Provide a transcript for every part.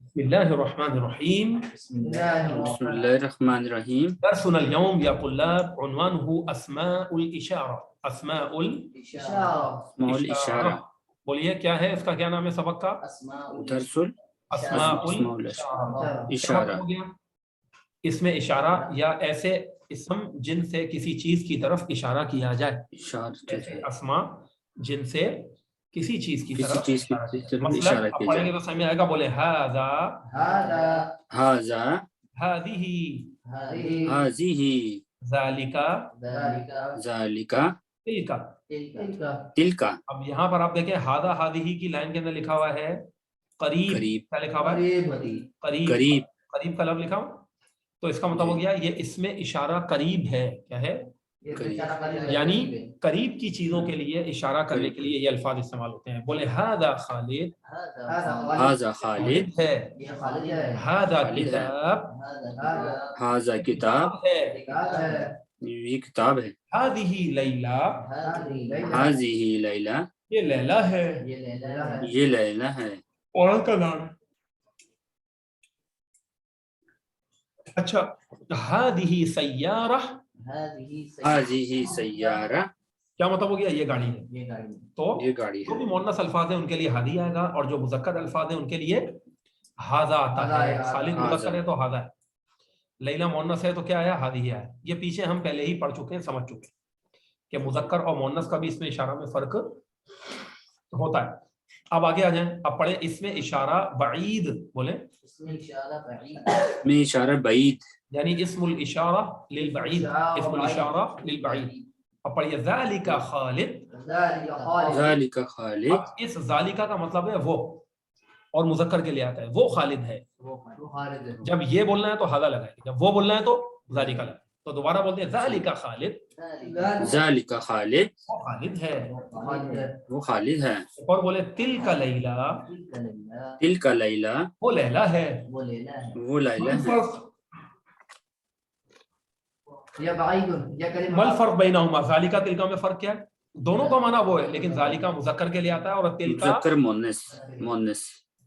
بسم الله الرحمن الرحيم. بسم الله الرحمن الرحيم. درسنا اليوم يا طلاب عنوانه أسماء الإشارة. أسماء الإشارة. بولیے کیا ہے اس کا کیا نام ہے سبق کا؟ درس اسماء الإشارة. اس میں اشارہ یا ایسے اسم جن سے کسی چیز کی طرف اشارہ کیا جائے. اسماء جن سے کسی چیز کی طرف مثلا آپ پڑھیں گے تو سمجھ میں آئے گا. بولے هذا هذه ذلك تلك. اب یہاں پر آپ دیکھیں هذا هذه کی لائن کے اندر لکھا ہوا ہے قریب. کیا لکھا ہوا ہے؟ قریب کا لفظ لکھا ہوا. تو اس کا مطلب ہو گیا یہ اس میں اشارہ قریب ہے. کیا ہے؟ یعنی قریب کی چیزوں کے لیے اشارہ کرنے کے لیے یہ الفاظ استعمال ہوتے ہیں. بولے هذا خالد ہے. هذا کتاب ہے. یہ کتاب ہے. هذه لیلہ یہ لیلہ ہے. یہ لیلہ ہے. عورت کا نام. اچھا هذه سیارہ کیا مطلب ہو گیا؟ یہ گاڑی ہے. تو یہ گاڑی جو بھی مؤنث الفاظ ہیں ان کے لیے ہادی آئے گا اور جو مذکر الفاظ ہیں ان کے لیے ہاذا آتا ہے. خالد مذکر ہے تو ہاذا ہے. لیلا مؤنث ہے تو کیا آیا؟ ہادی آیا. یہ پیچھے ہم پہلے ہی پڑھ چکے ہیں, سمجھ چکے ہیں کہ مذکر اور مؤنث کا بھی اس میں اشارہ میں فرق ہوتا ہے. اب آگے آ جائیں. اب پڑھیں اس میں اشارہ بعید. بولیں میں اشارہ بعید یعنی اسم الاشارہ للبعید. اسم الاشارہ للبعید. اب پڑھیے ذالک خالد. ذالک خالد. اب اس ذالکہ کا مطلب ہے وہ, اور مذکر کے لیے آتا ہے وہ خالد ہے. جب یہ بولنا ہے تو ہذا لگائے, جب وہ بولنا ہے تو ذالکہ لگائے. تو دوبارہ بولتے ہیں ذالک خالد. ذالک خالد وہ خالد ہے. وہ خالد ہے. اور بولے تلک لیلہ. تلک لیلہ وہ لیلہ ہے. وہ لیلہ ہے. ما الفرق بینہما؟ ذالکہ تلکہ میں فرق کیا ہے؟ دونوں کا معنی وہ ہے, لیکن ذالکہ مذکر کے لیے آتا ہے اور تلکہ مذکر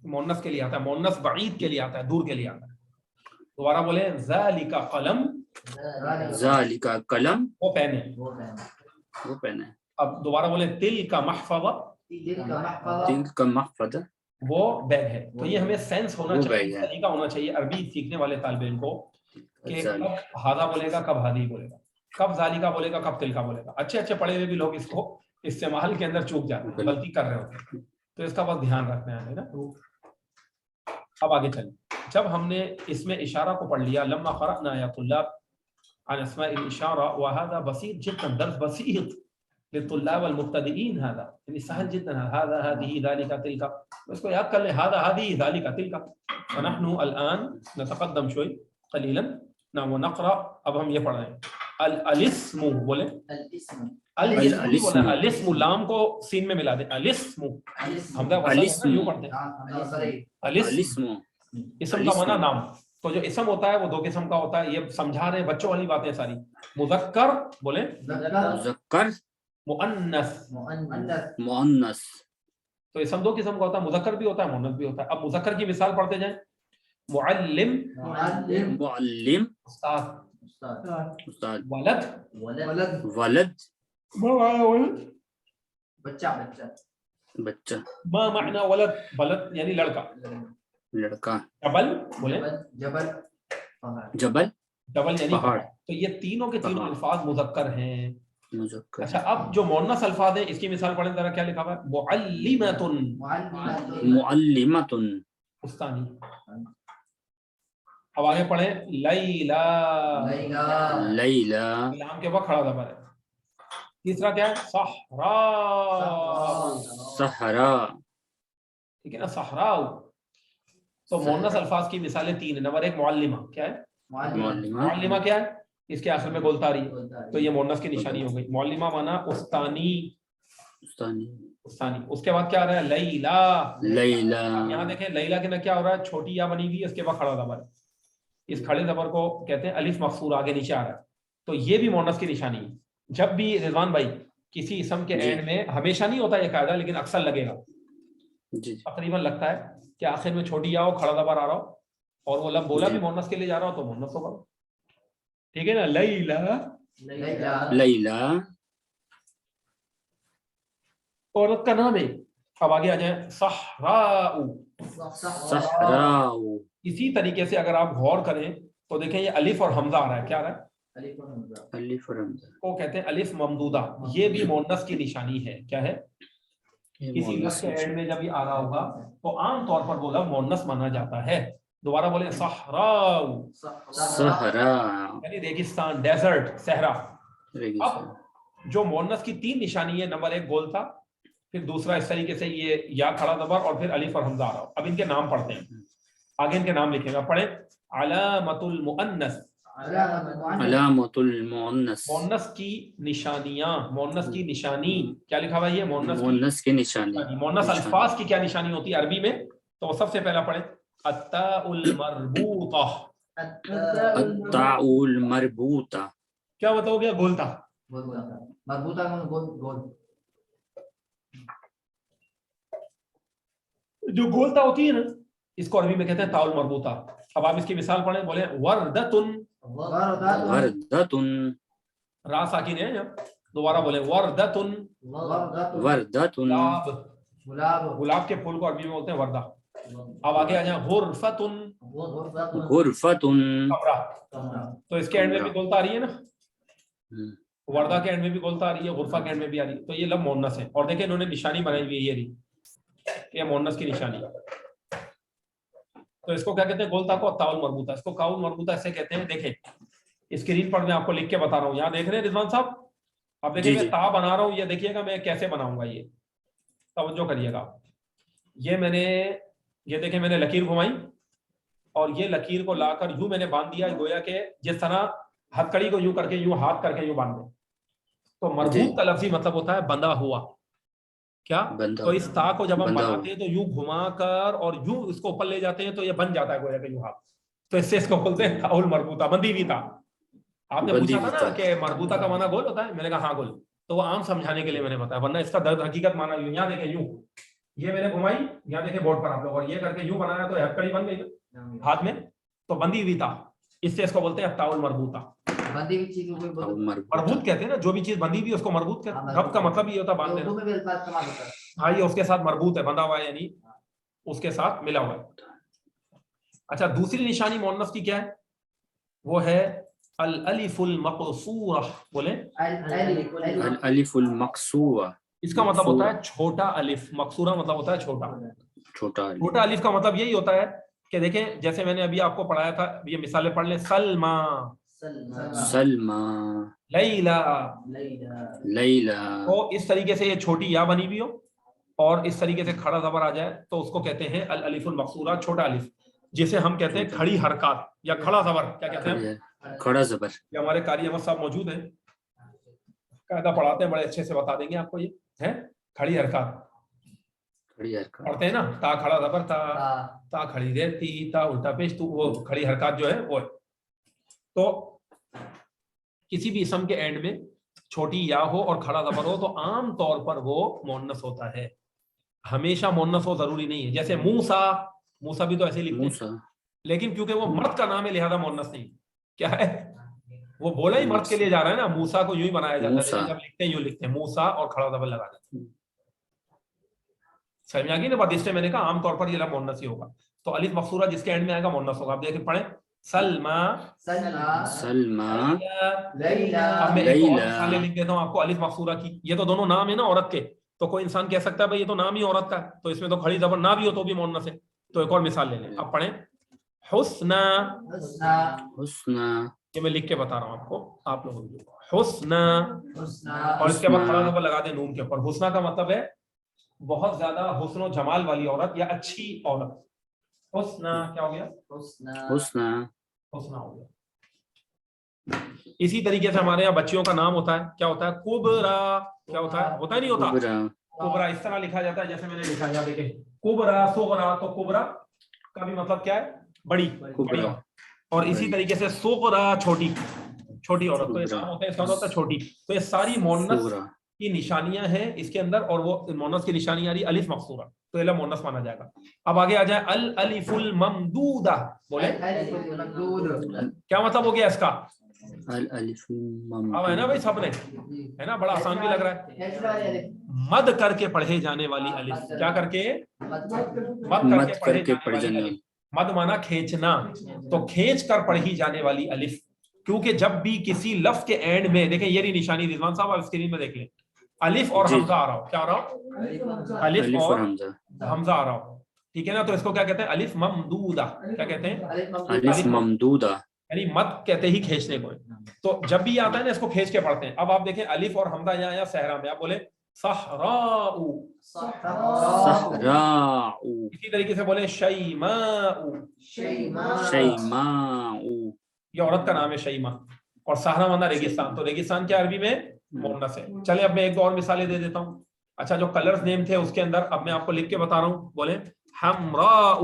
مؤنث کے لیے آتا ہے. مؤنث بعید کے لیے آتا ہے, دور کے لیے آتا ہے. دوبارہ بولیں ذالکہ قلم. ذالکہ قلم وہ پین ہے. وہ پین ہے. اب دوبارہ بولیں تلکہ محفظہ. تلکہ محفظہ وہ بیگ ہے. تو یہ ہمیں سینس ہونا چاہیے, طریقہ ہونا چاہیے عربی سیکھنے والے طالب علم کو کہ کب ہاذا بولے گا, کب ہادی بولے گا, کب ذالکہ بولے گا, کب تلکہ بولے گا. اچھے پڑھے ہوئے بھی لوگ اس کو استعمال کے اندر چوک جاتے ہیں, غلطی کر رہے ہوتے ہیں. تو اس کا بس دھیان رکھنا ہے نا. اب آگے چلیں. جب ہم نے اس میں اشارہ کو پڑھ لیا, لما قرأنا یا طلاب عن اسماء الاشارہ وهذا بسيط جدا, درس بسيط للطلاب والمبتدئين. هذا یعنی سهل جدا. هذا هذه ذلك تلك, اس کو یاد کر لیں. هذا هذه ذلك تلك. فنحن الان نتقدم شوي قليلا. نعم ونقرأ. اب ہم یہ پڑھ رہے ہیں الاسم. بولے الاسم لام کو سین میں ملا دیں. الاسم ہم یوں پڑھتے ہیں الاسم. اسم کا معنی نام. تو جو اسم ہوتا ہے وہ دو قسم کا ہوتا ہے. یہ سمجھا رہے ہیں بچوں والی باتیں ساری. مذکر بولیں مذکر, مؤنث. تو اسم دو قسم کا ہوتا ہے, مذکر بھی ہوتا ہے, مؤنث بھی ہوتا ہے. اب مذکر کی مثال پڑھتے جائیں. معلم استاد. ولد بچہ. ما معنی ولد؟ ولد یعنی لڑکا. جبل بولیں جبل یعنی پہاڑ. تو یہ تینوں کے تینوں الفاظ مذکر ہیں. اچھا اب جو مؤنث الفاظ ہیں اس کی مثال پڑھیں ذرا. کیا لکھا ہوا ہے؟ معلمۃ استانی. اب آگے پڑھیں لیلا. لام کے وقت کھڑا زبر ہے. تیسرا کیا ہے؟ صحرا. ٹھیک ہے نا, صحرا. تو مؤنث الفاظ کی مثالیں تین ہیں. نمبر ایک معلمہ. کیا ہے؟ معلمہ کیا ہے؟ اس کے آخر میں گولتاری. تو یہ مؤنث کی نشانی ہو گئی. معلمہ مانا استانی. اس کے بعد کیا آ رہا ہے؟ لیلا. یہاں دیکھیں لیلا کے نا کیا ہو رہا ہے؟ چھوٹی یا بنی ہوئی, اس کے بعد کھڑا زبر. اس کھڑے زبر کو کہتے ہیں الف مقصور, آگے نیچے آ رہا ہے. تو یہ بھی مؤنث کی نشانی ہے. جب بھی رضوان بھائی کسی اسم کے اینڈ میں, ہمیشہ نہیں ہوتا یہ قاعدہ لیکن اکثر لگے گا, تقریباً لگتا ہے کہ آخر میں چھوٹی یا ہو, کھڑا زبر آ رہا ہو, اور وہ لفظ بولا بھی مونس کے لیے جا رہا ہو تو مونس ہوگا. ٹھیک ہے نا, لیلا لیلا عورت کا نام ہے. اب آگے آ جائیں, صحراء. صحراء. اسی طریقے سے اگر آپ غور کریں تو دیکھیں یہ الف اور حمزہ آ رہا ہے. کیا آ رہا ہے؟ الف اور حمزہ کو کہتے ہیں الف ممدودہ. یہ بھی مونس کی نشانی ہے. کیا ہے؟ کسی لفظ کے اینڈ میں جب یہ آ رہا ہوگا تو عام طور پر وہ لفظ مونس مانا جاتا ہے. دوبارہ بولیں, صحراء. صحراء یعنی ریگستان, ڈیزرٹ, صحرا. اب ریگستان. جو مونس کی 3 نشانی ہے, نمبر 1 گول تھا, پھر دوسرا اس طریقے سے یہ یا کھڑا زبر, اور پھر الف اور حمزہ آ رہا ہو. اب ان کے نام پڑھتے ہیں, آگے ان کے نام لکھیں گا. پڑھیں, علامت المؤنث. علامت المؤنث. مؤنث کی نشانیاں, مؤنث کی نشانی کیا لکھا ہوا ہے؟ یہ مؤنث کی نشانی. مؤنث الفاظ کی کیا نشانی ہوتی ہے عربی میں؟ تو سب سے پہلا پڑھیں, التاء المربوطہ. التاء المربوطہ کیا مطلب ہو گیا؟ گولتا. مربوطہ گول. جو گولتا ہوتی ہے نا, اس کو عربی میں کہتے ہیں تاء المربوطہ. اب آپ اس کی مثال پڑھیں, بولیں وردتن. وردتن. را ساکن ہے. دوبارہ بولیں وردتن. وردتن. گلاب کے پھول کو عربی میں بولتے ہیں وردہ. اب آگے آ جائیں, غرفتن. غرفتن. تو اس کے اینڈ میں بھی گولتا آ رہی ہے نا, وردہ کے اینڈ میں بھی گولتا آ رہی ہے, غرفہ کے اینڈ میں بھی آ رہی ہے. تو یہ لفظ مؤنث ہے. اور دیکھیں انہوں نے نشانی بنائی ہوئی ہے, یہ مؤنث کی نشانی. تو اس کو کیا کہتے ہیں؟ گولتا کو تاء المربوطہ. اس کو قاء المربوطہ ایسے کہتے ہیں. دیکھیں اسکرین پر میں آپ کو لکھ کے بتا رہا ہوں, یہاں دیکھ رہے ہیں رضوان صاحب؟ اب دیکھیں میں تا بنا رہا ہوں, یہ دیکھیے گا میں کیسے بناؤں گا. یہ توجہ کریے گا. یہ میں نے, یہ دیکھیں میں نے لکیر گھمائی, اور یہ لکیر کو لا کر یوں میں نے باندھ دیا, گویا کہ جس طرح ہتھکڑی کو یوں کر کے, یوں ہاتھ کر کے یوں باندھ دیں. تو مربوط کا لفظی مطلب ہوتا ہے بندھا ہوا. کیا؟ تو اس تا کو جب ہم بناتے ہیں تو یوں گھما کر اور یوں اس کو اوپر لے جاتے ہیں تو یہ بن جاتا ہے گویا کہ یوں ہاتھ. تو اس سے اس کو بولتے ہیں تاء المربوطہ, بندھی ہوئی تا. آپ نے پوچھا تھا نا کہ مربوطہ کا معنی گول ہوتا ہے, میں نے کہا ہاں گول. تو وہ عام سمجھانے کے لیے میں نے بتایا, ورنہ اس کا درد حقیقت معنی یوں. یہاں دیکھیں یوں, یہ میں نے گھمائی, یہاں دیکھیں بورڈ پر آپ لوگ, اور یہ کر کے یوں بنایا تو ہتھکڑی بن گئی ہاتھ میں, تو بندھی ہوئی تا. اس سے اس کو بولتے ہیں تاء المربوطہ. مربوط کہتے ہیں نا, جو بھی چیز بندھی ہوئی اس کو مربوط کہتے ہیں. ربط کا مطلب یہ ہوتا ہے باندھ دینا. ہاں, یہ اس کے ساتھ مربوط ہے, بندھا ہوا ہے, یعنی اس کے ساتھ ملا ہوا ہے. اچھا, دوسری نشانی مؤنث کی کیا ہے؟ وہ ہے الالف المقصورہ. بولیں الالف المقصورہ. اس کا مطلب ہوتا ہے چھوٹا الف. مقصورہ مطلب ہوتا ہے چھوٹا. چھوٹا الف کا مطلب یہی ہوتا ہے کہ دیکھیں جیسے میں نے ابھی آپ کو پڑھایا تھا, یہ مثالیں پڑھ لیں. سلمہ, سلمہ, لیلا, لیلا. تو اس طریقے سے یہ چھوٹی یا بنی ہوئی ہو اور اس طریقے سے کھڑا زبر آ جائے تو اس کو کہتے ہیں الالف المقصورہ, چھوٹا الف, جسے ہم کہتے ہیں کھڑی حرکات یا کھڑا زبر. کیا کہتے ہیں؟ کھڑا زبر. یہ ہمارے قاری احمد صاحب موجود ہیں, قاعدہ پڑھاتے ہیں, بڑے اچھے سے بتا دیں گے آپ کو. یہ ہے کھڑی حرکات پڑھتے ہیں نا, تا کھڑا زبر تا, تا کھڑی رہتی, تا الٹا پیش تو, وہ کھڑی حرکات جو ہے وہ. تو کسی بھی اسم کے اینڈ میں چھوٹی یا ہو اور کھڑا زبر ہو تو عام طور پر وہ مؤنث ہوتا ہے. ہمیشہ مؤنث ہو ضروری نہیں ہے. جیسے موسیٰ, موسیٰ بھی تو ایسے لکھتے ہیں, لیکن کیونکہ وہ مرد کا نام ہے لہذا مؤنث نہیں. کیا ہے؟ وہ بولا ہی مرد کے لیے جا رہا ہے نا. موسیٰ کو یوں ہی بنایا جاتا ہے, جب لکھتے ہیں یوں لکھتے ہیں موسیٰ اور کھڑا زبر لگا دیتے ہیں. سمجھ آ گئی نا بات؟ اس سے میں نے کہا عام طور پر یہ لفظ مؤنث ہی ہوگا. تو الف مقصورہ جس کے اینڈ میں آئے گا مؤنث ہوگا. آپ دیکھیں پڑھیں, سلمہ, سلمہ, لیلا. اب میں ایک اور مثالیں لکھ دیتا ہوں آپ کو الف مقصورہ کی. یہ تو دونوں نام ہے نا عورت کے, تو کوئی انسان کہہ سکتا ہے بھائی یہ تو نام ہی عورت کا ہے, تو اس میں تو کھڑی زبر نہ بھی ہو تو بھی مؤنث ہے. تو ایک اور مثال لے لیں, آپ پڑھیں حسنہ. حسنہ, یہ میں لکھ کے بتا رہا ہوں آپ کو, آپ لوگوں کو. حسنہ, اور اس کے بعد کھڑا زبر لگا دیں نون کے اوپر. حسنہ کا مطلب ہے بہت زیادہ حسن و جمال والی عورت یا اچھی عورت. حسنہ کیا ہو گیا؟ حسنہ, حسنہ ہو گیا. اسی طریقے سے ہمارے یہاں بچیوں کا نام ہوتا ہے, کیا ہوتا ہے؟ کبرا. کیا ہوتا ہے؟ ہوتا ہے نہیں ہوتا؟ کبرا اس طرح لکھا جاتا ہے جیسے میں نے لکھا ہے, دیکھیں کبرا, صغرا. تو کبرا کا بھی مطلب کیا ہے؟ بڑی. اور اسی طریقے سے صغرا, چھوٹی, چھوٹی عورت. تو اس کا ہوتا ہے چھوٹی. تو یہ ساری مؤنث کی نشانیاں ہیں اس کے اندر اور وہ مونس کی نشانی آ رہی الف مقصورہ تو یہ مونس مانا جائے گا. اب آگے آ جائے الالف الممدودہ بولے کیا مطلب ہو گیا اس کا؟ الالف اب ہے نا بھائی سب نے ہے نا بڑا آسان بھی لگ رہا ہے. مد کر کے پڑھے جانے والی الف کیا کر کے مد کر کے پڑھ جانے والی. مد مانا کھینچنا تو کھینچ کر پڑھی جانے والی الف کیونکہ جب بھی کسی لفظ کے اینڈ میں دیکھیں یہ رہی نشانی رضوان صاحب آپ اسکرین میں دیکھ لیں الف اور حمزہ آ رہا ہو کیا آ رہا ہو الف اور حمزہ آ رہا ہو ٹھیک ہے نا تو اس کو کیا کہتے ہیں الف ممدودہ کیا کہتے ہیں الف ممدودہ یعنی مد کہتے ہی کھینچنے کو تو جب بھی آتا ہے نا اس کو کھینچ کے پڑھتے ہیں. اب آپ دیکھیں الف اور حمزہ یہاں صحرا میں آپ بولے صحراء صحراء اسی طریقے سے بولے شیماء شیماء یہ عورت کا نام ہے شیماء اور صحرا مانا ریگستان تو ریگستان کیا عربی میں مونس ہے. چلے اب میں ایک دو اور مثالیں دے دیتا ہوں. اچھا جو کلرز نیم تھے اس کے اندر اب میں آپ کو لکھ کے بتا رہا ہوں بولے حمراء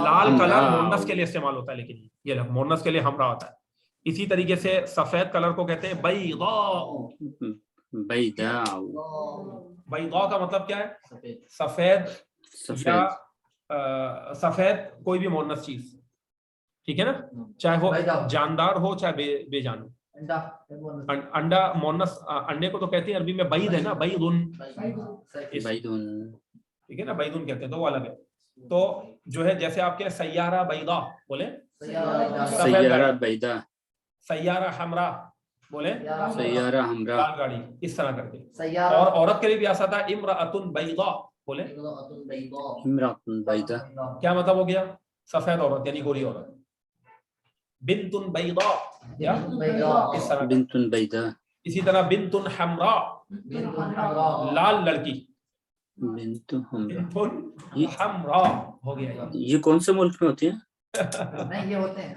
لال کلر مونس کے لیے استعمال ہوتا ہے لیکن یہ مونس کے لیے حمراء ہوتا ہے. اسی طریقے سے سفید کلر کو کہتے ہیں بیضاء بیضاء بیضاء کا مطلب کیا ہے سفید یا سفید کوئی بھی مونس چیز ٹھیک ہے نا چاہے وہ جاندار ہو چاہے بے جان ہو. انڈا مونس انڈے کو تو کہتے ہیں عربی میں بعید ہے نا بعیدن ٹھیک ہے نا بعیدن کہتے ہیں تو وہ الگ ہے. تو جو ہے جیسے آپ کے سیارہ بیضاء بولے سیارہ بیضاء سیارہ حمراء بولے سیارہ حمراء لال گاڑی اس طرح کر کے. اور عورت کے لیے بھی ایسا تھا امرأۃ بیضاء بولے امرأۃ بیضاء کیا مطلب ہو گیا سفید عورت یعنی گوری عورت. بنت بیضاء یا اس طرح بنت بیضاء. اسی طرح بنت حمراء لال لڑکی بنت حمراء حمراء ہو گیا. یہ کون سے ملک میں ہوتی ہیں؟ یہ ہوتے ہیں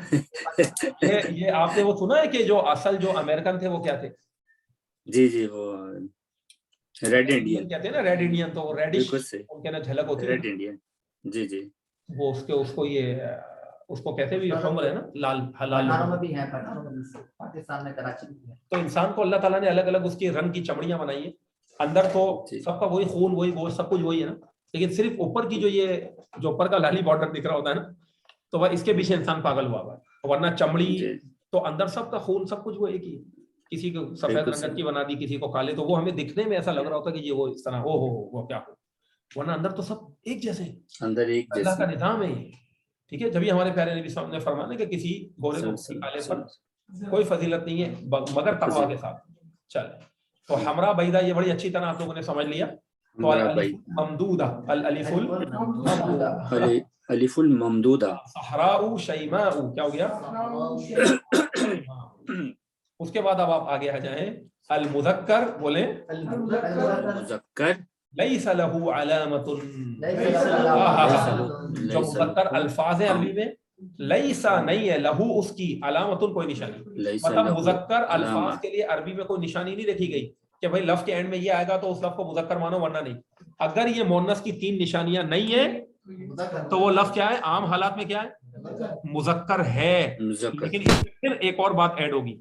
یہ آپ نے وہ سنا ہے کہ جو اصل جو امریکن تھے وہ کیا تھے؟ جی وہ ریڈ انڈین کہتے ہیں نا ریڈ انڈین تو ریڈش ان کے نا جھلک ہوتی ہے ریڈ انڈین جی وہ اس کو یہ اس کو کہتے بھی حمر ہے نا لال پٹھانوں میں بھی ہیں پاکستان میں کراچی میں. تو انسان کو اللہ تعالیٰ نے الگ الگ اس کی رنگ کی چمڑیاں بنائی ہیں اندر تو سب کا وہی خون وہی گوشت سب کچھ وہی ہے نا لیکن صرف اوپر کی جو اوپر کا لالی بارڈر دکھ رہا ہوتا ہے نا تو وہ اس کے پیچھے انسان پاگل ہوا ہوا ہے ورنہ چمڑی تو اندر سب کا خون سب کچھ وہ ایک ہی کسی کو سفید رنگت کی بنا دی کسی کو کالے تو وہ ہمیں دکھنے میں ایسا لگ رہا ہوتا ہے کہ یہ وہ اس طرح وہ کیا ہو ورنہ اندر تو سب ایک جیسے اندر ایک اللہ کا نظام ہے یہ ٹھیک ہے. جبھی ہمارے پیارے نبی صلی اللہ علیہ وسلم نے فرمایا کہ کسی گورے کو کالے پر کوئی فضیلت نہیں ہے مگر تقویٰ کے ساتھ. چلے تو حمراء بیضاء یہ بڑی اچھی طرح آپ لوگوں نے سمجھ لیا. تو ممدودہ الالف الف الممدودہ صحراء شیماء کیا ہو گیا. اس کے بعد اب آپ آگے آ جائیں المذکر بولیں مذکر لیس له علامت جو مذکر الفاظ ہیں عربی میں لیسا نہیں ہے لہو اس کی علامت کوئی نشانی مطلب مذکر الفاظ کے لیے عربی میں کوئی نشانی نہیں رکھی گئی کہ بھائی لفظ کے اینڈ میں یہ آئے گا تو اس لفظ کو مذکر مانو ورنہ نہیں. اگر یہ مؤنث کی 3 نشانیاں نہیں ہیں تو وہ لفظ کیا ہے عام حالات میں کیا ہے مذکر ہے. لیکن اس میں پھر ایک اور بات ایڈ ہوگی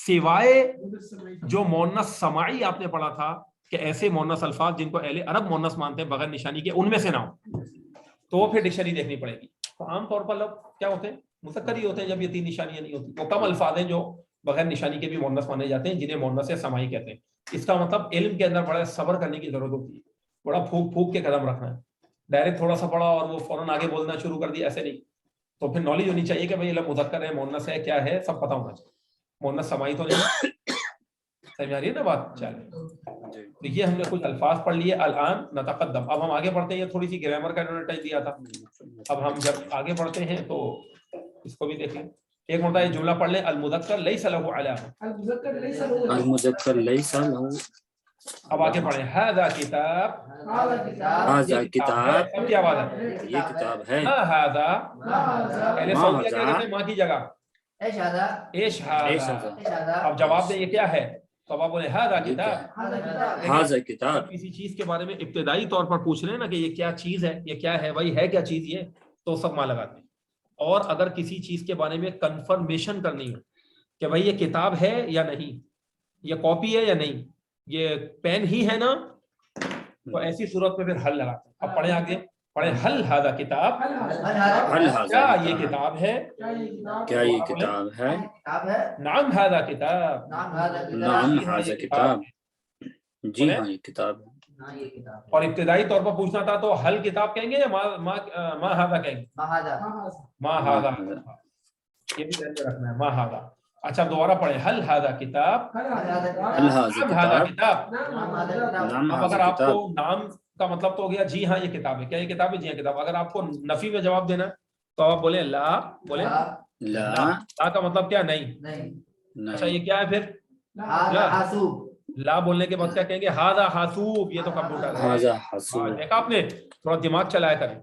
سوائے جو مؤنث سماعی آپ نے پڑھا تھا کہ ایسے مؤنث الفاظ جن کو اہل عرب مؤنث مانتے ہیں بغیر نشانی کے ان میں سے نہ ہو تو وہ پھر ڈکشنری دیکھنی پڑے گی. تو عام طور پر لفظ کیا ہوتے ہیں مذکر ہی ہوتے ہیں جب یہ 3 نشانیاں نہیں ہوتی. وہ کم الفاظ ہیں جو بغیر نشانی کے بھی مؤنث مانے جاتے ہیں جنہیں مؤنث سماعی کہتے ہیں. اس کا مطلب علم کے اندر بڑا صبر کرنے کی ضرورت ہوتی ہے بڑا پھونک کے قدم رکھنا ہے. ڈائریکٹ تھوڑا سا پڑھا اور وہ فوراً آگے بولنا شروع کر دیا ایسے نہیں. تو پھر نالج ہونی چاہیے کہ بھائی لفظ مذکر ہے مؤنث ہے کیا ہے سب پتہ ہونا چاہیے. مؤنث سماعی تو نہیں سمجھ آ رہی ہے نا بات. چلے دیکھیے ہم نے کچھ الفاظ پڑھ لیے الان نتقدم. اب ہم آگے بڑھتے ہیں. یہ تھوڑی سی گرامر کا انہوں نے ٹچ دیا تھا. اب ہم جب آگے بڑھتے ہیں تو اس کو بھی دیکھ لیں. ایک مرتبہ یہ جملہ پڑھ لیں المذکر لیس لہ علامہ المذکر لیس لہ. اب آگے پڑھیں ھذا کتاب ھذا کتاب سب کی آواز ہے یہ کتاب ہے. ھذا پہلے سعودیہ کیا کہتے ہیں ماں کی جگہ ایش ھذا. اب جواب دیں یہ کیا ہے تو اب آپ بولیں ھذا کتاب. ھذا کتاب کسی چیز کے بارے میں ابتدائی طور پر پوچھ رہے ہیں نا کہ یہ کیا چیز ہے یہ کیا ہے بھائی ہے کیا چیز یہ تو سب ماں لگاتے ہیں. اور اگر کسی چیز کے بارے میں کنفرمیشن کرنی ہو کہ بھائی یہ کتاب ہے یا نہیں یہ کاپی ہے یا نہیں یہ پین ہی ہے نا، تو ایسی صورت میں پھر حل لگاتے ہیں. اب پڑھیں آگے، پڑھیں حل ھذا کتاب، هل کیا هذا یہ کتاب، کتاب ہے؟ کیا یہ کتاب ہے؟ کتاب ہے. نعم ھذا کتاب، نام هذا نعم کتاب. هذا کتاب، جی ہاں یہ کتاب ہے. ہاں یہ کتاب ہے. اور ابتدائی طور پر پوچھنا تھا تو حل کتاب کہیں گے یا ما ھذا کہیں گے؟ ما هذا. ما ھذا، یہ بھی ذہن میں رکھنا ہے، ما ھذا. اچھا دوبارہ پڑھیں، حل ھذا کتاب، هل هذا هل کتاب. هذا نعم ھذا کتاب، کتاب. نام هذا کتاب. نعم اب اگر هذا آپ کو کتاب، نام کا مطلب تو ہو گیا جی ہاں یہ کتاب ہے، کیا یہ کتاب ہے؟ جی ہاں کتاب. اگر آپ کو نفی میں جواب دینا ہے تو آپ بولیں لا، بولیں لا لا کا مطلب کیا؟ نہیں. نہیں. اچھا نہیں، یہ کیا ہے پھر؟ هذا حاسوب. لا بولنے کے بعد کیا کہیں گے؟ ھذا حاسوب، یہ تو کمپیوٹر ہے. هذا ہاں، حاسوب، دیکھا آپ نے، تھوڑا دماغ چلایا کریں.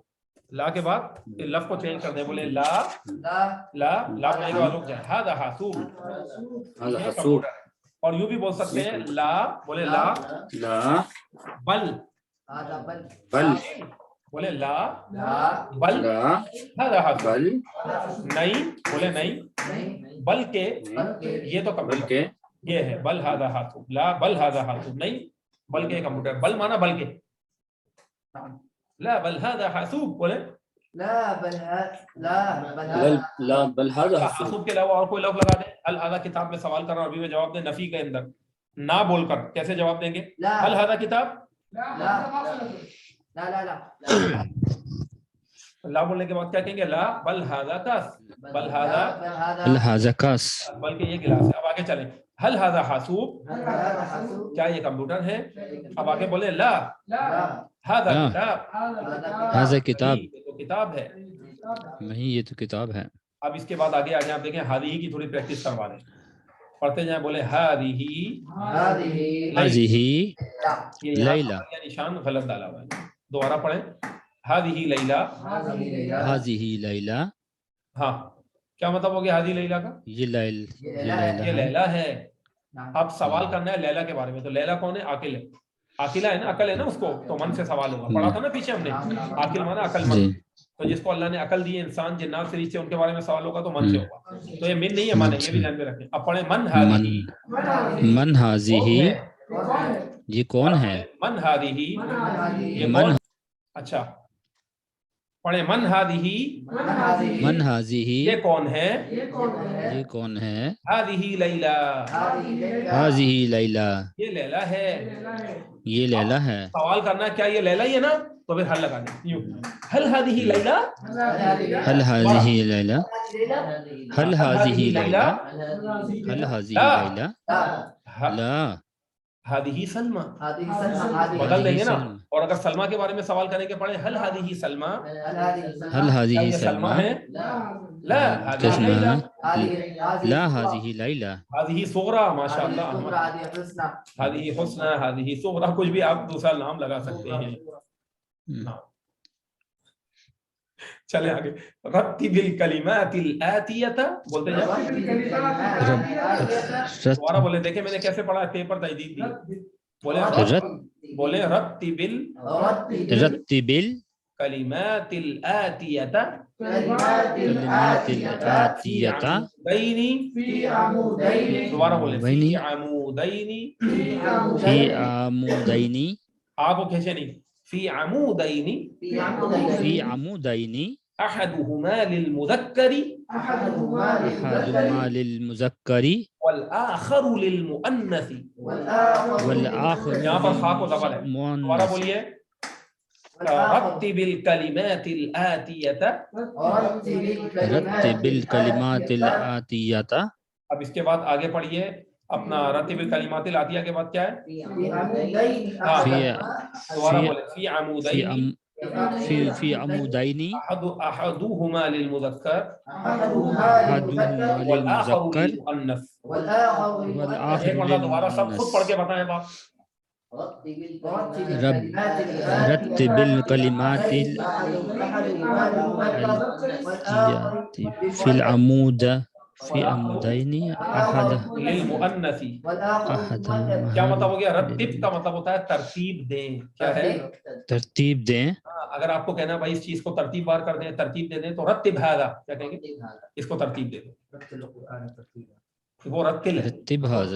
لا کے بعد لفظ کو چینج کر دیں، بولے لا لا. لا لا بولنے کے بعد رک جائے، ھذا حاسوب، هذا یہ حاسوب، کمپیوٹر ہے. اور یوں بھی بول سکتے ہیں لا، بولے لا لا بل، هذا بل. بل، بولے لا لا. بل لا ھذا حاسوب. بل، نہیں، بولے نہیں نہیں. بلکہ، بلکہ. یہ تو کمپیوٹر بلکہ، یہ ہے بل ھذا حاسوب. لا بل ھذا حاسوب، نہیں بلکہ یہ کمپیوٹر. بل مانا بلکہ، لا بل ھذا حاسوب، بولے لا بل لا بل لا بل هذا حاسوب. حاسوب کے علاوہ اور کوئی لفظ لگا دیں. حل ھذا کتاب میں سوال کر رہا ہوں، ابھی میں جواب دیں نفی کے اندر نہ بول کر، کیسے جواب دیں گے؟ لا. حل ھذا کتاب، لا. لا. لا. لا بولنے کے بعد کیا کہیں گے؟ لا بل ھذا کاس، بل ھذا، هل هذا كاس، بلکہ یہ گلاس ہے. اب آگے چلیں، حل ھذا حاسوب، هذا حاسوب. کیا یہ کمپیوٹر ہے؟ اب آگے بولے لا لا. ھذا لا. کتاب، هذا کتاب، یہ تو کتاب ہے. نہیں یہ تو کتاب ہے. اب اس کے بعد آگے آگے آپ دیکھیں ہادی کی تھوڑی پریکٹس کروا دیں. پڑھتے جائیں، بولے ہادی، هذه هذه یہ یہاں لیلا، پر نشان غلط ڈالا ہوا ہے. دوبارہ پڑھیں، ہادی لیلا. هذه لیلا، ہاں کیا مطلب ہو گیا ہادی لیلا کا؟ یہ لیل، یہ لیلا یہ ہے. لیلا ہے. اب سوال کرنا ہے لیلا کے بارے میں، تو لیلا کون ہے؟ عاقل ہے. عاقلہ ہے نا، عقل ہے نا اس کو، تو من سے سوال ہوگا. پڑھا تھا نا پیچھے ہم نے، عاقل مانا عقل مند. جی تو جس کو اللہ نے عقل دی ہے، انسان جنات فرشتے، ان کے بارے میں سوال ہوگا تو من سے ہوگا. تو یہ من نہیں ہے، من ہے، یہ بھی ذہن میں رکھیں. اب پڑھیں من ہادی، من هذه، یہ کون ہے؟ من ہادی، یہ من کون؟ اچھا پڑھیں من ہادی، من هذه، یہ کون ہے؟ یہ کون ہے؟ ہادی لیلا، هذه لیلا، یہ لیلا ہے. یہ لیلا ہے. سوال کرنا ہے کیا یہ لیلا ہی ہے نا، تو پھر حل لگا دیں. یوں حل ہادی لیلا، هل هذه لیلا، هل هذه لیلا، هل هذه لا. لیلا، لا ہادی سلمہ، هذه بدل دیں گے نا. سلمہ. اور اگر سلمہ کے بارے میں سوال کریں کہ پڑھیں حل ہادی سلمہ، هل کیا هذه یہ سلمہ سلمى، ہے؟ لا کس ہادی لیلا، میں لا هذه لیلا، ہادی صغرا. ماشاء اللہ احمد، هذه حسنى. ہادی حسنہ، ہادی صغرا، کچھ بھی آپ دوسرا نام لگا سکتے ہیں. چلے آگے، رتب الکلمات الآتیۃ، بولتے جائیں. دوبارہ بولے، دیکھیں میں نے کیسے پڑھا ہے، پیپر تجدید دی. بولے رتب رتب الکلمات الآتیۃ الکلمات الآتیۃ في عمودين. دوبارہ بولے فی بینی، عمودین، فی عمودین، آ کو کھینچے نہیں، فی عمودین، فی عمودین، احدہما للمذکر احدہما للمذکر والآخر للمؤنث. والآخر یہاں پر خا کو زبر ہے. دوبارہ للمؤنث. بولیے، رتب الکلمات الآتیۃ. رتب الکلمات الآتیۃ. اب اس کے بعد آگے پڑھیے اپنا رتب الکلمات الآتیہ کے بعد کیا ہے؟ دوبارہ بولے فی عمودین، فی عمودین، احدہما للمذکر احدہما والآخر للمذکر للمؤنث. والآخر ایک مرتبہ دوبارہ سب خود پڑھ للمؤنث. کے بتائیں باپ. رتب الکلمات فی العمود، فی عمودین، للمؤنث. احدہما. کیا مطلب ہو گیا؟ رتب کا مطلب ہوتا ہے ترتیب دیں. کیا ہے؟ ترتیب دیں. اگر آپ کو کہنا بھائی اس چیز کو ترتیب بار کر دیں، ترتیب دے دیں، تو رتب ھذا، کیا کہیں گے؟ اس کو ترتیب دے دیں. وہ رتل ہے. رتب ھذا،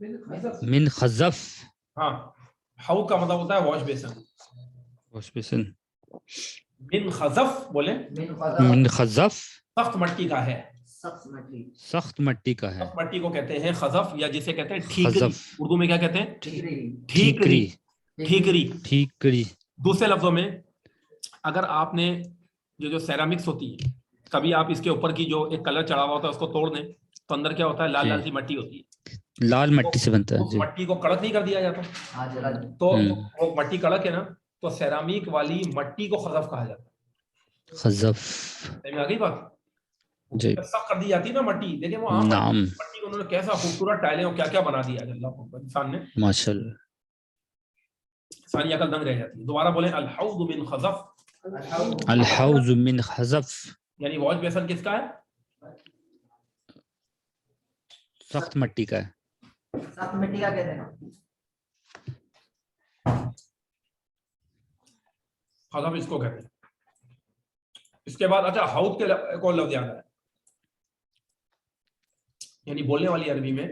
من خزف ہاں حوض کا مطلب ہوتا ہے واش بیسن. Wash basin. من خزف بولے من خزف سخت مٹی کا ہے. سخت مٹی کا ہے. سخت مٹی کو کہتے ہیں خزف یا جسے کہتے ہیں ٹھیکری. خزف. اردو میں کیا کہتے ہیں؟ ٹھیکری. ٹھیکری. ٹھیکری. دوسرے لفظوں میں اگر آپ نے جو سیرامکس ہوتی ہے کبھی آپ اس کے اوپر کی جو ایک کلر چڑھا ہوا ہوتا ہے اس کو توڑ دیں تو اندر کیا ہوتا ہے؟ لال لال سی مٹی ہوتی ہے. لال مٹی سے بنتا ہے. اس مٹی کو کڑک نہیں کر دیا جاتا تو وہ مٹی کڑک ہے نا تو سیرامک والی مٹی کو خزف کہا جاتا ہے. خزف. آ گئی بات؟ جی سخت کر دی جاتی ہے نا مٹی. دیکھیں وہ عام نام مٹی کو انہوں نے کیسا خوبصورت ٹائلیں اور کیا کیا بنا دیا ہے اللہ کو انسان نے. ماشاء اللہ. ساری عقل دنگ رہ جاتی ہے. دوبارہ بولیں الحوض من خزف. الحوض من خزف یعنی واش بیسن کس کا ہے؟ سخت مٹی کا ہے. سخت مٹی کا کہتے ہیں. خزف اس کو کہتے ہیں. اس کے بعد اچھا حوض کے ایک اور لفظ یاد ہے یعنی بولنے والی عربی میں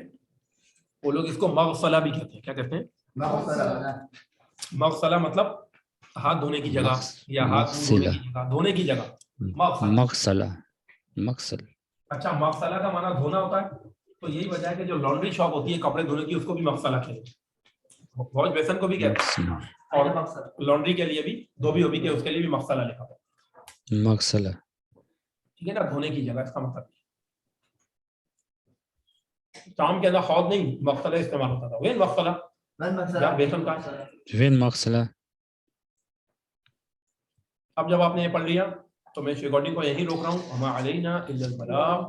وہ لوگ اس کو مغسلہ بھی کہتے ہیں. کیا کہتے ہیں؟ مغسلہ مطلب ہاتھ دھونے کی جگہ یا ہاتھ دھونے کی جگہ, دھونے کی جگہ. مغسلہ. مغسل. اچھا مغسلہ کا معنی دھونا ہوتا ہے تو یہی وجہ ہے کہ جو لانڈری شاپ ہوتی ہے کپڑے دھونے کی اس کو بھی مغسلہ کہتے ہیں. واش بیسن کو بھی کہتے ہیں اور لانڈری کے لیے بھی دھوبی ہوبی کے اس کے لیے بھی مغسلہ لکھا ہوا ہے. مغسلہ ٹھیک ہے نا, دھونے کی جگہ اس کا مطلب. شام کے اندر حوض نہیں مغسلہ استعمال ہوتا تھا. وین مغسلہ یا بیسن کا. وین مغسلہ. اب جب آپ نے یہ پڑھ لیا تو میں اس ریکارڈنگ کو یہیں روک رہا ہوں. وما علینا الا البلاغ.